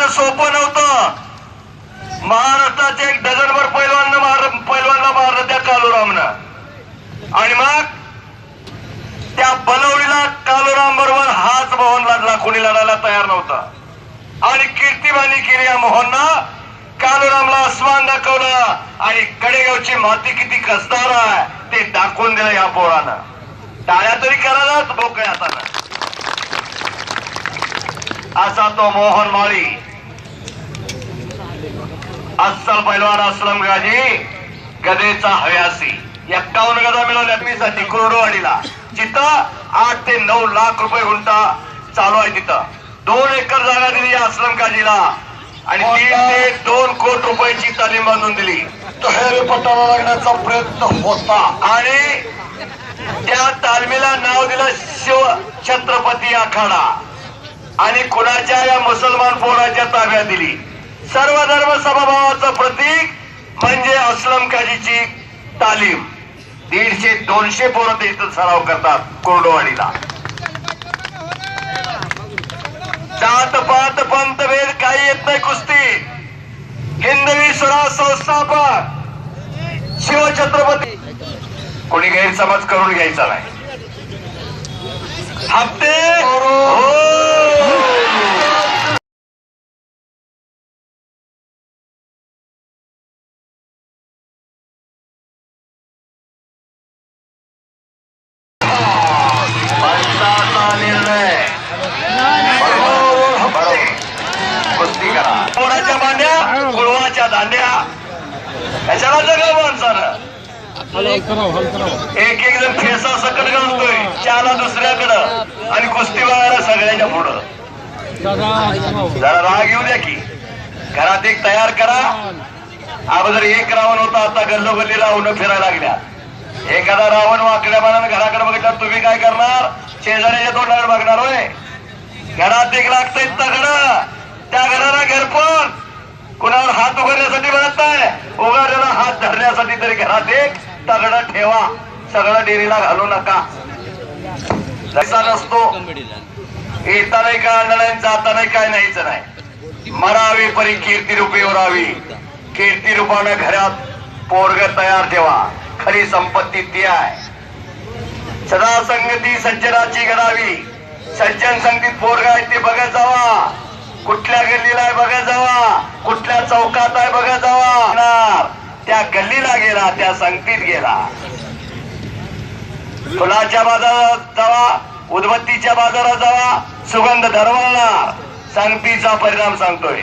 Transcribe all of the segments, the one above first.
मारणं सोपं नव्हतं. महाराष्ट्राचे एक डझनभर पैलवानला मारलं त्या कालूरामनं. आणि मग त्या बनवलीला कालूराम बरोबर हाच मोहन लढला, कोणी लढायला तयार नव्हता. आणि कीर्तिमानी केली या मोहननं. कालूरामला अस्मान दाखवलं आणि कडेगावची माती किती कसदार आहे ते दाखवून दिलं या पोरानं. टाळ्या तरी करायलाच मोकळ्या हातानं. असा तो मोहन माळी, अस्सल पैलवान अस्लम गाजी, गदेचा हव्यासी. 51 गदा मिळवल्या साठी कुर्डुवाडीला, जिथं 8 ते 9 लाख रुपये गुंठा चालू आहे. तिथं 2 एकर जागा दिली या अस्लम काजीला आणि 3 ते 2 कोटी रुपयाची तालीम बांधून दिली. तहेरी पटाला लागण्याचा प्रयत्न होता आणि त्या तालमीला नाव दिलं शिव छत्रपती आखाडा. आणि कुणाच्या या मुसलमान पोराच्या ताब्यात दिली. सर्व धर्म समभावाचं प्रतीक म्हणजे अस्लम काजीची तालीम. 150-200 पोरं इथं सराव करतात कुर्डुवाडीला. जात पात पंत भेद काही येत नाही कुस्ती. हिंदवी स्वराज संस्थापक शिवछत्रपती. कोणी गैरसमज करून घ्यायचा नाही. हप्ते कोणाच्या बांड्या कुळवाच्या दांड्या याच्याला जगावं माणसानं. एक एक जण फेसा सकट घालतोय त्याला दुसऱ्याकडं आणि कुस्ती बघायला सगळ्याच्या पुढं. जरा राग येऊ द्या की. घरात एक तयार करा. अगोदर एक रावण होता, आता गल्लोगल्ली रावण फिरायला लागल्या. एखादा रावण वाकड्या मानानं घराकडे बघितला तुम्ही काय करणार? शेजाऱ्याच्या तोंडाकडे बघणार होय. घरात एक लागतंय तगडं, त्या घराला घरपण. कुणावर हात उघडण्यासाठी म्हणत नाही, उघडलेला हात धरण्यासाठी तरी घरात एक तगडं ठेवा. सगळं डेरीला घालू नका. जसा नसतो येतानाही काय आणलं नाही, जातानाही काय नाहीच नाही. मरावी परी कीर्ती रूपी उरावी. कीर्ती रूपानं घरात पोरग तयार ठेवा. खरी संपत्ती ती आहे. सदा संगती सज्जनाची घडावी. सज्जन संगतीत पोरग आहे ते बघत जावा. कुठल्या गल्लीला आहे बघत जावा. कुठल्या चौकात आहे बघत जावा. त्या गल्लीला गेला, त्या संगतीत गेला. फुलाच्या बाजारात जावा, उदबत्तीच्या बाजारात जावा, सुगंध दरवळणार. संगतीचा परिणाम सांगतोय.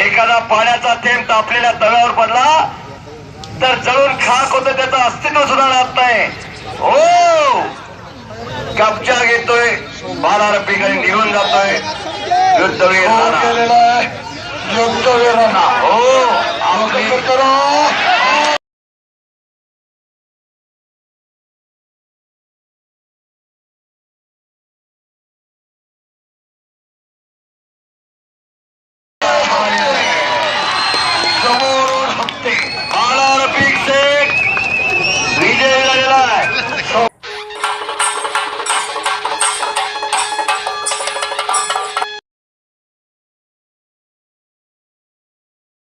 एखादा पाण्याचा थेंब तापलेल्या तव्यावर पडला तर जळून खाक होतं, त्याचं अस्तित्व सुद्धा राहत नाही. हो कब्जा घेतोय, बालार पिकाळी निघून जातोय. युद्धवीर हो आपली समोर